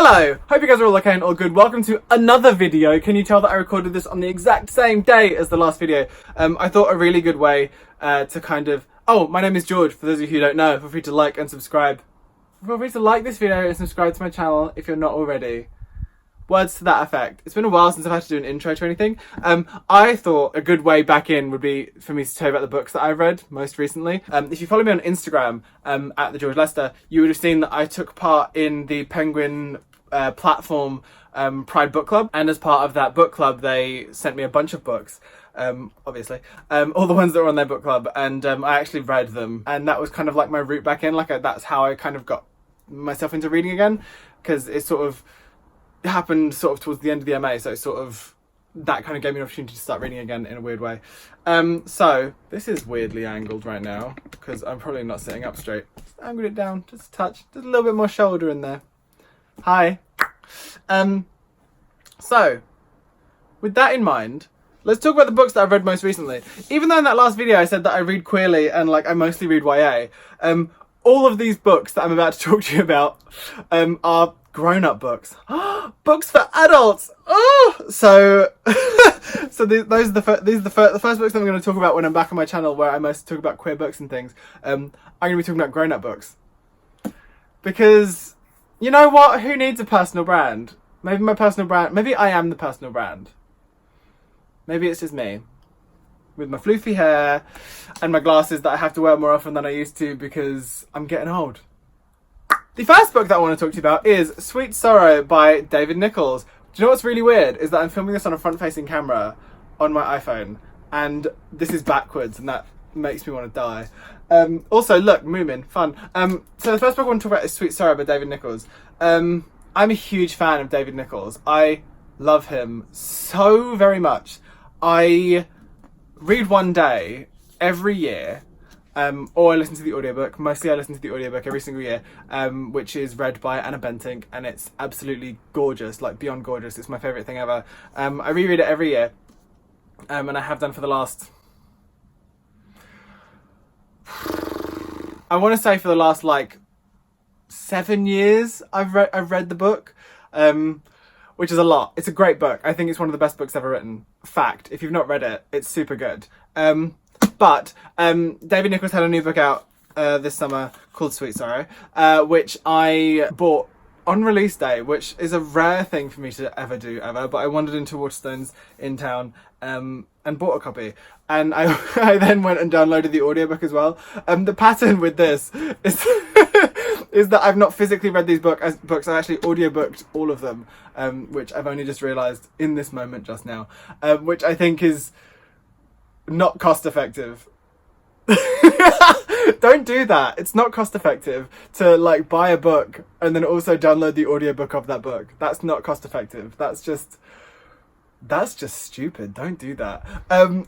Hello! Hope you guys are all okay and all good. Welcome to another video. Can you tell that I recorded this on the exact same day as the last video? I thought a really good way to kind of... Oh, my name is George, for those of you who don't know. Feel free to like and subscribe. Feel free to like this video and subscribe to my channel if you're not already. Words to that effect. It's been a while since I've had to do an intro to anything. I thought a good way back in would be for me to tell you about the books that I've read most recently. If you follow me on Instagram, at the George Lester, you would have seen that I took part in the Penguin platform Pride Book Club. And as part of that book club, they sent me a bunch of books. Obviously, all the ones that were on their book club, and I actually read them. And that was kind of like my route back in. That's how I kind of got myself into reading again, because it sort of happened sort of towards the end of the MA, so sort of that kind of gave me an opportunity to start reading again in a weird way. So this is weirdly angled right now because I'm probably not sitting up straight. Just angled it down, just a touch, just a little bit more shoulder in there. Hi. So with that in mind, let's talk about the books that I've read most recently. Even though in that last video I said that I read queerly and I mostly read YA, all of these books that I'm about to talk to you about are grown-up books. Books for adults. Oh, so these are the first books that I'm going to talk about when I'm back on my channel, where I mostly talk about queer books and things. I'm going to be talking about grown-up books, because you know what? Who needs a personal brand? Maybe my personal brand. Maybe I am the personal brand. Maybe it's just me with my floofy hair and my glasses that I have to wear more often than I used to because I'm getting old. The first book that I want to talk to you about is Sweet Sorrow by David Nicholls. Do you know what's really weird? Is that I'm filming this on a front-facing camera on my iPhone, and this is backwards, and that makes me want to die. Also, look, Moomin, fun. So the first book I want to talk about is Sweet Sorrow by David Nicholls. I'm a huge fan of David Nicholls. I love him so very much. I read one day every year. Or I listen to the audiobook. Mostly I listen to the audiobook every single year, which is read by Anna Bentinck, and it's absolutely gorgeous, beyond gorgeous. It's my favourite thing ever. I reread it every year, and I have done for the last... I want to say for the last 7 years I've read the book, which is a lot. It's a great book. I think it's one of the best books ever written. Fact, if you've not read it, it's super good. But David Nicholls had a new book out this summer called Sweet Sorrow, which I bought on release day, which is a rare thing for me to ever do, but I wandered into Waterstones in town and bought a copy. And I then went and downloaded the audiobook as well. The pattern with this is, is that I've not physically read these books. I've actually audiobooked all of them, which I've only just realised in this moment just now, which I think is not cost effective. Don't do that. It's not cost effective to buy a book and then also download the audiobook of that book. That's not cost effective. That's just stupid. Don't do that.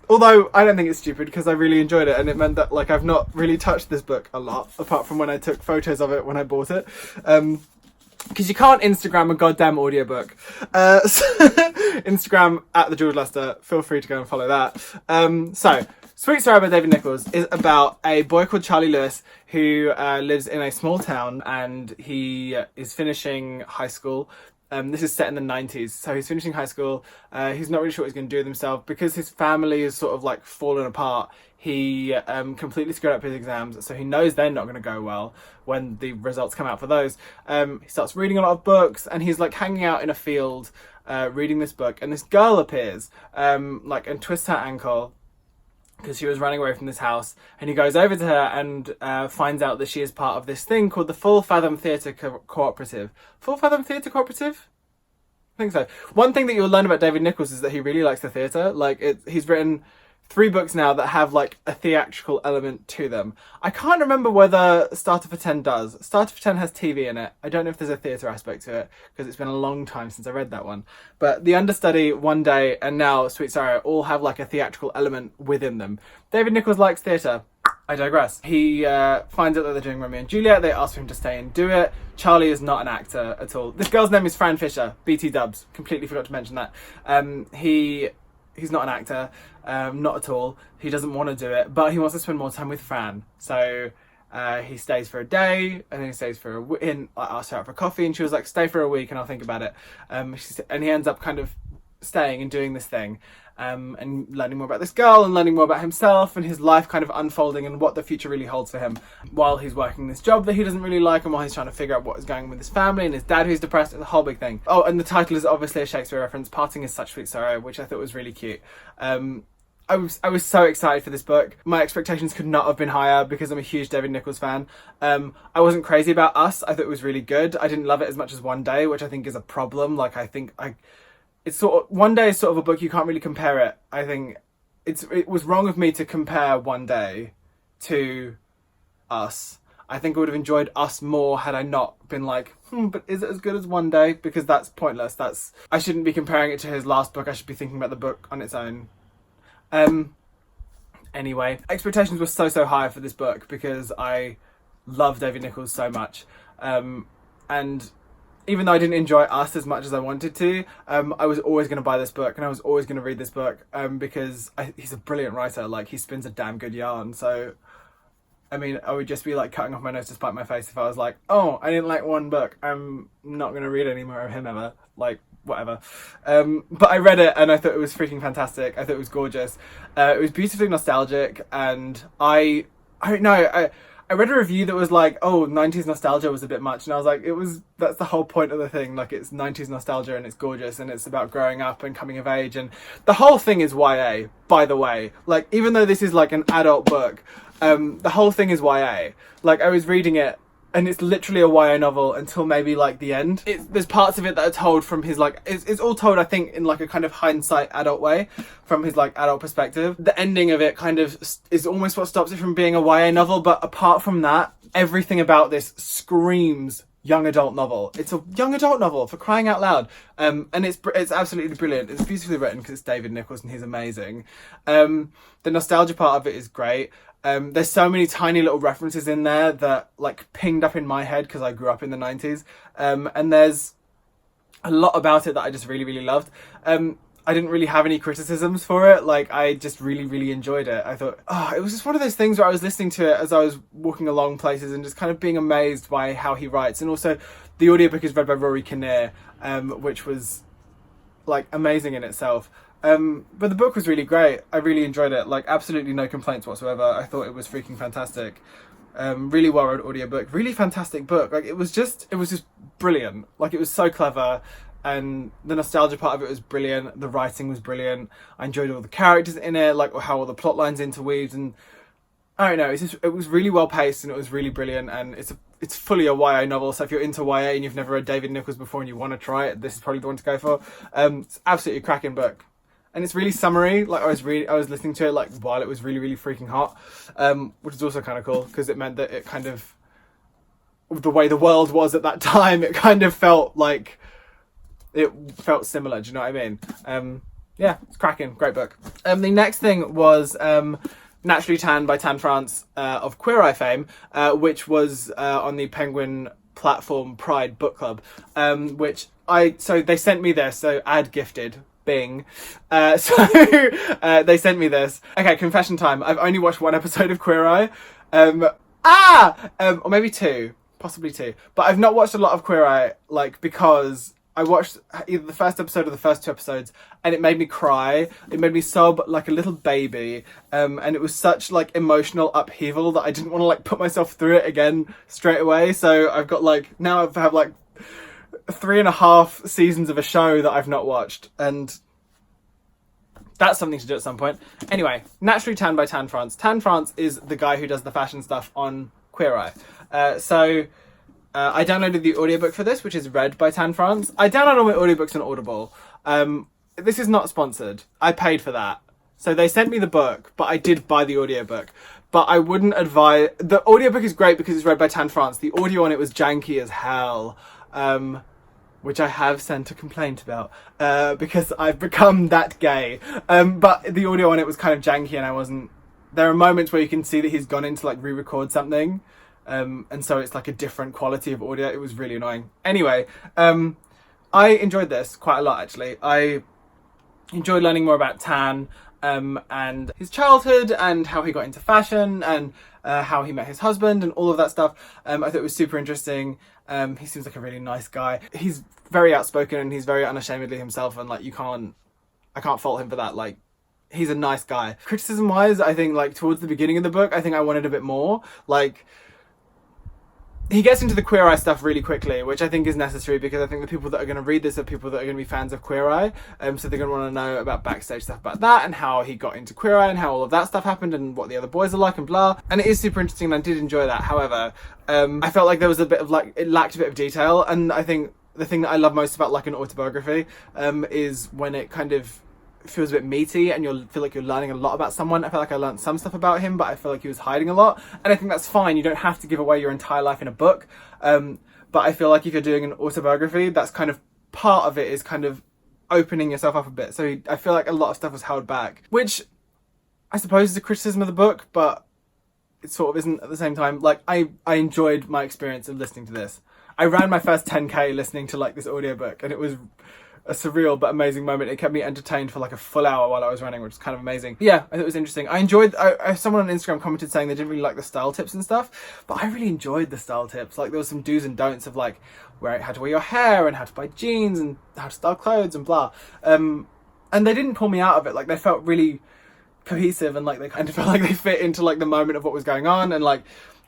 Although I don't think it's stupid, because I really enjoyed it, and it meant that I've not really touched this book a lot, apart from when I took photos of it when I bought it. Because you can't Instagram a goddamn audiobook. Instagram at the George Lester. Feel free to go and follow that. So, Sweet Sorrow by David Nicholls is about a boy called Charlie Lewis who lives in a small town, and he is finishing high school. This is set in the 90s, so he's finishing high school. He's not really sure what he's going to do with himself because his family is sort of fallen apart. He completely screwed up his exams, so he knows they're not going to go well when the results come out for those. He starts reading a lot of books, and he's hanging out in a field reading this book, and this girl appears and twists her ankle because she was running away from this house, and he goes over to her and finds out that she is part of this thing called the Full Fathom Theatre Cooperative. Full Fathom Theatre Cooperative? I think so. One thing that you'll learn about David Nicholls is that he really likes the theatre. He's written 3 books now that have a theatrical element to them. I can't remember whether Starter for 10 does. Starter for 10 has TV in it. I don't know if there's a theatre aspect to it, because it's been a long time since I read that one. But The Understudy, One Day, and now Sweet Sorrow all have a theatrical element within them. David Nicholls likes theatre. I digress. He finds out that they're doing Romeo and Juliet. They ask for him to stay and do it. Charlie is not an actor at all. This girl's name is Fran Fisher. BT Dubs. Completely forgot to mention that. He's not an actor, not at all. He doesn't want to do it, but he wants to spend more time with Fran. So He stays for a day, and then he stays for I asked her out for coffee, and she was like, stay for a week and I'll think about it. And he ends up kind of staying and doing this thing, and learning more about this girl and learning more about himself and his life kind of unfolding and what the future really holds for him while he's working this job that he doesn't really like, and while he's trying to figure out what is going on with his family and his dad who's depressed. It's a whole big thing. Oh, and the title is obviously a Shakespeare reference, Parting is Such Sweet Sorrow, which I thought was really cute. I was so excited for this book. My expectations could not have been higher because I'm a huge David Nicholls fan. I wasn't crazy about Us. I thought it was really good. I didn't love it as much as One Day, which I think is a problem. Like, it's sort of, One Day is sort of a book you can't really compare it. I think it was wrong of me to compare One Day to Us. I think I would have enjoyed Us more had I not been like, but is it as good as One Day? Because that's pointless. I shouldn't be comparing it to his last book. I should be thinking about the book on its own. Anyway, expectations were so high for this book because I love David Nicholls so much. And even though I didn't enjoy Us as much as I wanted to, I was always going to buy this book and I was always going to read this book, because he's a brilliant writer. Like, he spins a damn good yarn. So, I mean, I would just be like cutting off my nose to spite my face if I was like, oh, I didn't like one book, I'm not going to read any more of him ever. Like, whatever. But I read it and I thought it was freaking fantastic. I thought it was gorgeous. It was beautifully nostalgic, and I don't know, I read a review that was like, oh, 90s nostalgia was a bit much, and I was like, that's the whole point of the thing. Like, it's 90s nostalgia and it's gorgeous and it's about growing up and coming of age, and the whole thing is YA, by the way. Like, even though this is like an adult book, the whole thing is YA. Like, I was reading it and it's literally a YA novel until maybe like the end. There's parts of it that are told from his like, it's all told, I think, in like a kind of hindsight adult way, from his like adult perspective. The ending of it kind of is almost what stops it from being a YA novel, but apart from that, everything about this screams young adult novel. It's a young adult novel, for crying out loud. And it's absolutely brilliant. It's beautifully written because it's David Nicholls and he's amazing. The nostalgia part of it is great. There's so many tiny little references in there that like pinged up in my head because I grew up in the 90s. And there's a lot about it that I just really loved. I didn't really have any criticisms for it. Like, I just really enjoyed it. I thought, it was just one of those things where I was listening to it as I was walking along places and just kind of being amazed by how he writes. And also the audiobook is read by Rory Kinnear, which was like amazing in itself. But the book was really great. I really enjoyed it. Like, absolutely no complaints whatsoever. I thought it was freaking fantastic. Really well read audiobook, really fantastic book. Like, it was just brilliant. Like, it was so clever, and the nostalgia part of it was brilliant. The writing was brilliant. I enjoyed all the characters in it, like how all the plot lines interweaved, and I don't know, it was really well paced and it was really brilliant. And it's fully a YA novel, so if you're into YA and you've never read David Nicholls before and you want to try it, this is probably the one to go for. It's absolutely a cracking book. And it's really summery. Like, I was listening to it like while it was really freaking hot, which is also kind of cool because it meant that it kind of, the way the world was at that time, it kind of felt like it felt similar. Do you know what I mean? Yeah, it's cracking. Great book. The next thing was Naturally Tan by Tan France of Queer Eye fame, which was on the Penguin platform Pride Book Club, so they sent me this, so ad gifted. Bing. So they sent me this. Okay, confession time. I've only watched one episode of Queer Eye. Or maybe two. Possibly two. But I've not watched a lot of Queer Eye, like, because I watched either the first episode or the first two episodes and it made me cry. It made me sob like a little baby. And it was such like emotional upheaval that I didn't want to like put myself through it again straight away. So I've got like, now I have like 3.5 seasons of a show that I've not watched, and that's something to do at some point. Anyway, Naturally Tan by Tan France. Tan France is the guy who does the fashion stuff on Queer Eye. I downloaded the audiobook for this, which is read by Tan France. I download all my audiobooks on Audible. This is not sponsored. I paid for that. So they sent me the book, but I did buy the audiobook. But I wouldn't advise... The audiobook is great because it's read by Tan France. The audio on it was janky as hell. Which I have sent a complaint about, because I've become that gay. But the audio on it was kind of janky and I wasn't... There are moments where you can see that he's gone in to like re-record something. And so it's like a different quality of audio. It was really annoying. Anyway, I enjoyed this quite a lot, actually. I enjoyed learning more about Tan. and his childhood and how he got into fashion and how he met his husband and all of that stuff. I thought it was super interesting. He seems like a really nice guy. He's very outspoken and he's very unashamedly himself, and like I can't fault him for that. Like, he's a nice guy. Criticism wise, I think like towards the beginning of the book, I think I wanted a bit more. Like, he gets into the Queer Eye stuff really quickly, which I think is necessary because I think the people that are going to read this are people that are going to be fans of Queer Eye. So they're going to want to know about backstage stuff about that and how he got into Queer Eye and how all of that stuff happened and what the other boys are like and blah. And it is super interesting and I did enjoy that. However, I felt like there was a bit of like, it lacked a bit of detail. And I think the thing that I love most about like an autobiography is when it kind of feels a bit meaty and you feel like you're learning a lot about someone. I feel like I learned some stuff about him, but I feel like he was hiding a lot, and I think that's fine. You don't have to give away your entire life in a book, but I feel like if you're doing an autobiography, that's kind of part of it, is kind of opening yourself up a bit. So I feel like a lot of stuff was held back, which I suppose is a criticism of the book, but it sort of isn't at the same time. Like, I enjoyed my experience of listening to this. I ran my first 10k listening to like this audiobook, and it was a surreal but amazing moment. It kept me entertained for like a full hour while I was running, which is kind of amazing. Yeah, I thought it was interesting. I enjoyed, someone on Instagram commented saying they didn't really like the style tips and stuff, but I really enjoyed the style tips. Like, there was some do's and don'ts of like how to wear your hair and how to buy jeans and how to style clothes and blah. And they didn't pull me out of it. Like, they felt really cohesive and like they kind of felt like they fit into like the moment of what was going on, and like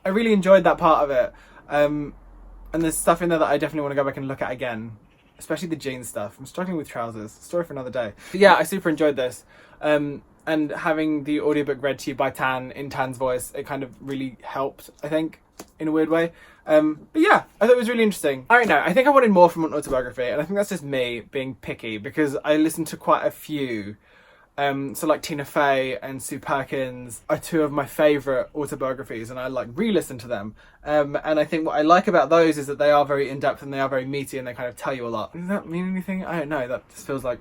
I really enjoyed that part of it. And there's stuff in there that I definitely want to go back and look at again. Especially the jeans stuff. I'm struggling with trousers. Story for another day. But yeah, I super enjoyed this. And having the audiobook read to you by Tan in Tan's voice, it kind of really helped, I think, in a weird way. But yeah, I thought it was really interesting. I don't know, I think I wanted more from an autobiography, and I think that's just me being picky because I listened to quite a few. So like Tina Fey and Sue Perkins are two of my favourite autobiographies, and I like re-listen to them. And I think what I like about those is that they are very in-depth and they are very meaty and they kind of tell you a lot. Does that mean anything? I don't know. That just feels like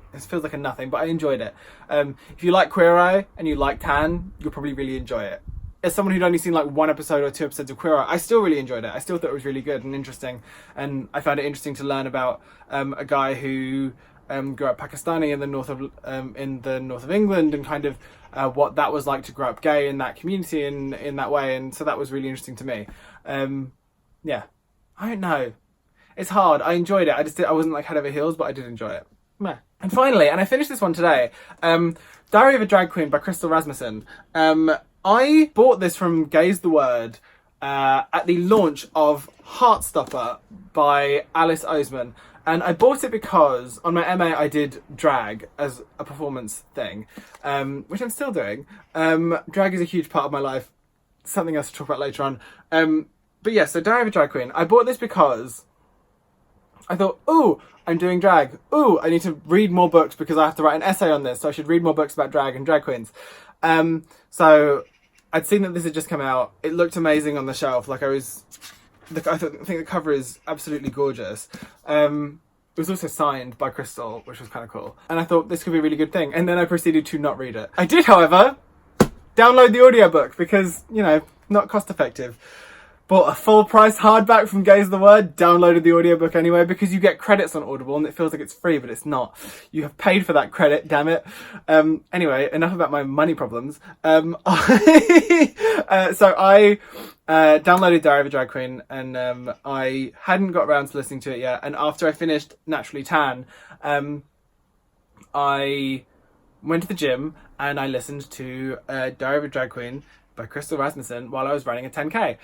a nothing, but I enjoyed it. If you like Queer Eye and you like Tan, you'll probably really enjoy it. As someone who'd only seen like 1 episode or 2 episodes of Queer Eye, I still really enjoyed it. I still thought it was really good and interesting, and I found it interesting to learn about a guy who grew up Pakistani in the north of England, and kind of what that was like to grow up gay in that community in that way, and so that was really interesting to me. Yeah, I don't know. It's hard. I enjoyed it. I wasn't like head over heels, but I did enjoy it. Meh. And finally, and I finished this one today, Diary of a Drag Queen by Crystal Rasmussen. I bought this from Gaze the Word at the launch of Heartstopper by Alice Oseman. And I bought it because on my MA I did drag as a performance thing, which I'm still doing. Drag is a huge part of my life, something else to talk about later on. But yeah, so Diary of a Drag Queen. I bought this because I thought, ooh, I'm doing drag. Ooh, I need to read more books because I have to write an essay on this, so I should read more books about drag and drag queens. So I'd seen that this had just come out. It looked amazing on the shelf. Like I think the cover is absolutely gorgeous. It was also signed by Crystal, which was kind of cool. And I thought this could be a really good thing. And then I proceeded to not read it. I did, however, download the audiobook because, you know, not cost effective. Bought a full price hardback from Gaze the Word, downloaded the audiobook anyway because you get credits on Audible and it feels like it's free, but it's not. You have paid for that credit, damn it. Anyway, enough about my money problems. So I downloaded Diary of a Drag Queen, and I hadn't got around to listening to it yet. And after I finished Naturally Tan, I went to the gym and I listened to Diary of a Drag Queen by Crystal Rasmussen while I was running a 10k,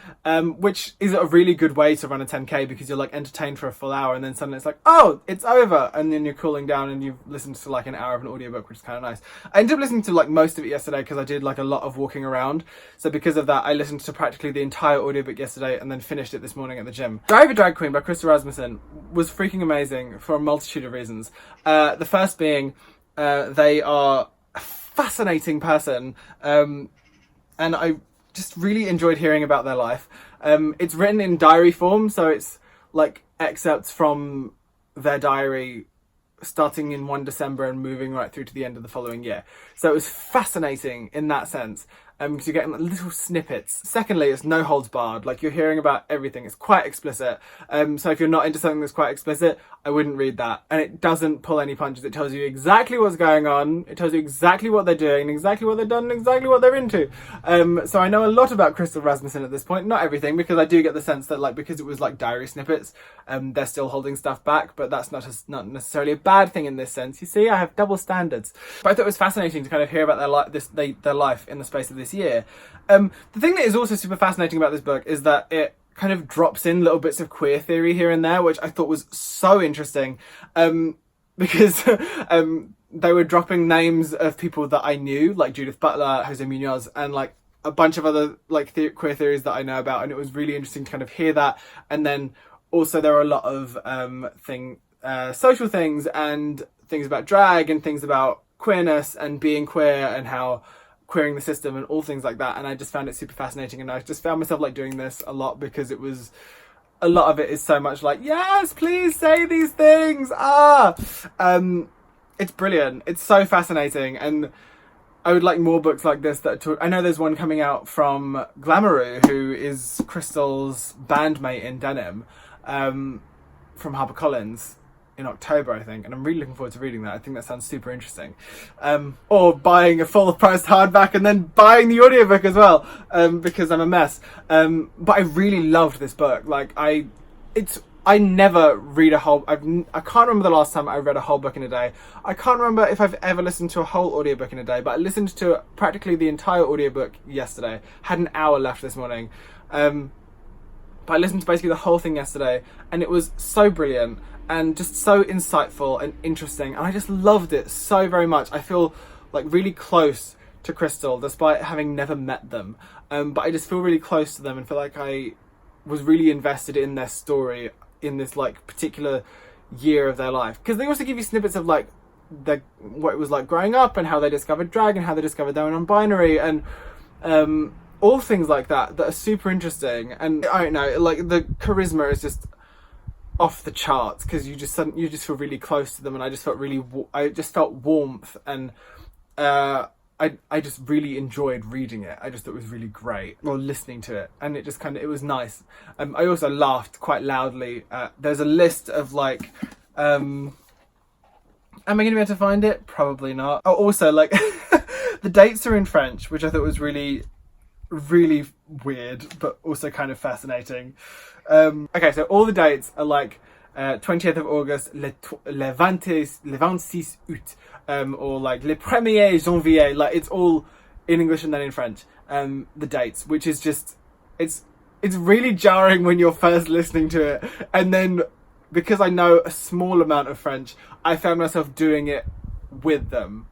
which is a really good way to run a 10k because you're like entertained for a full hour and then suddenly it's like, oh, it's over, and then you're cooling down and you've listened to like an hour of an audiobook, which is kind of nice. I ended up listening to like most of it yesterday because I did like a lot of walking around, so because of that I listened to practically the entire audiobook yesterday and then finished it this morning at the gym. Diary of a Drag Queen by Crystal Rasmussen was freaking amazing for a multitude of reasons. The first being they are a fascinating person, and I just really enjoyed hearing about their life. It's written in diary form, so it's like excerpts from their diary starting in 1 December and moving right through to the end of the following year. So it was fascinating in that sense. because you're getting like, little snippets. Secondly, it's no holds barred. Like, you're hearing about everything. It's quite explicit. So if you're not into something that's quite explicit, I wouldn't read that. And it doesn't pull any punches. It tells you exactly what's going on. It tells you exactly what they're doing, exactly what they've done, and exactly what they're into. So I know a lot about Crystal Rasmussen at this point. Not everything, because I do get the sense that, like, because it was like diary snippets, they're still holding stuff back. But that's not necessarily a bad thing in this sense. You see, I have double standards. But I thought it was fascinating to kind of hear about their life in the space of this year. The thing that is also super fascinating about this book is that it kind of drops in little bits of queer theory here and there, which I thought was so interesting, because they were dropping names of people that I knew, like Judith Butler, Jose Munoz, and like a bunch of other like queer theories that I know about, and it was really interesting to kind of hear that. And then also there are a lot of social things and things about drag and things about queerness and being queer and how queering the system and all things like that. And I just found it super fascinating, and I just found myself like doing this a lot because it was a lot of it is so much like, yes, please say these things. It's brilliant. It's so fascinating, and I would like more books like this that I know there's one coming out from Glamouroo, who is Crystal's bandmate in Denim, from HarperCollins, in October, I think, and I'm really looking forward to reading that. I think that sounds super interesting. Or buying a full-priced hardback and then buying the audiobook as well, because I'm a mess. But I really loved this book. Like, I never read a whole... I can't remember the last time I read a whole book in a day. I can't remember if I've ever listened to a whole audiobook in a day, but I listened to practically the entire audiobook yesterday. Had an hour left this morning. But I listened to basically the whole thing yesterday, and it was so brilliant and just so insightful and interesting, and I just loved it so very much. I feel like really close to Crystal despite having never met them, but I just feel really close to them and feel like I was really invested in their story in this like particular year of their life, because they also give you snippets of like what it was like growing up and how they discovered drag and how they discovered their own non-binary and all things like that are super interesting. And I don't know, like the charisma is just off the charts, because you just feel really close to them, and I just felt warmth, and I just really enjoyed reading it. I just thought it was really great, or listening to it, and it was nice. I also laughed quite loudly. There's a list of like, am I going to be able to find it? Probably not. Oh, also like the dates are in French, which I thought was really, really weird, but also kind of fascinating. Okay, so all the dates are like 20th of August, le 26 août, or like le 1er janvier. Like, it's all in English and then in French. The dates, which is just, it's really jarring when you're first listening to it, and then because I know a small amount of French, I found myself doing it with them,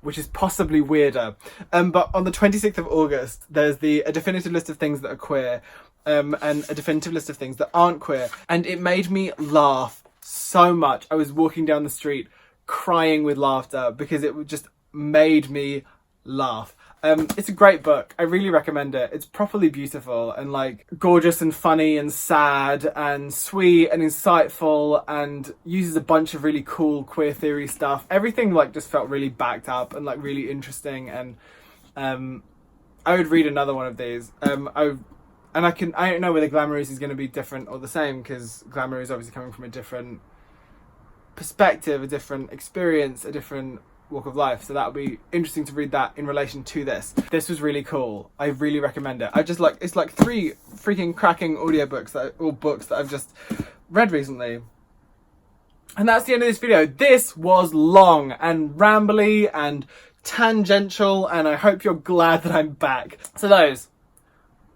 which is possibly weirder. But on the 26th of August, there's a definitive list of things that are queer, and a definitive list of things that aren't queer. And it made me laugh so much. I was walking down the street crying with laughter because it just made me laugh. It's a great book. I really recommend it. It's properly beautiful and like gorgeous and funny and sad and sweet and insightful, and uses a bunch of really cool queer theory stuff. Everything like just felt really backed up and like really interesting, and I would read another one of these. I don't know whether Glamourous is going to be different or the same, because Glamour is obviously coming from a different perspective, a different experience, a different walk of life, so that would be interesting to read that in relation to this. This was really cool. I really recommend it. It's like 3 freaking cracking audiobooks books that I've just read recently. And that's the end of this video. This was long and rambly and tangential, and I hope you're glad that I'm back. So those: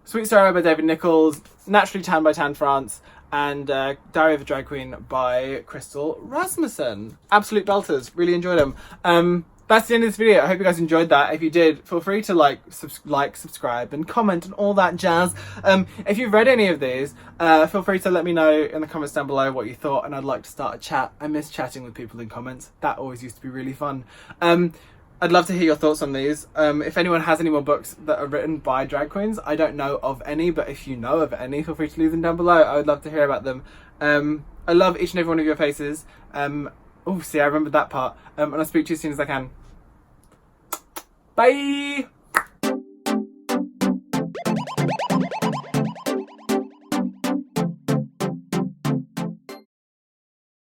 Sweet Sorrow by David Nicholls, Naturally Tan by Tan France, and Diary of a Drag Queen by Crystal Rasmussen. Absolute belters. Really enjoyed them. That's the end of this video. I hope you guys enjoyed that. If you did, feel free to subscribe, and comment and all that jazz. If you've read any of these, feel free to let me know in the comments down below what you thought, and I'd like to start a chat. I miss chatting with people in comments. That always used to be really fun. I'd love to hear your thoughts on these. If anyone has any more books that are written by drag queens, I don't know of any, but if you know of any, feel free to leave them down below. I would love to hear about them. I love each and every one of your faces. Oh, see, I remembered that part. And I'll speak to you as soon as I can. Bye!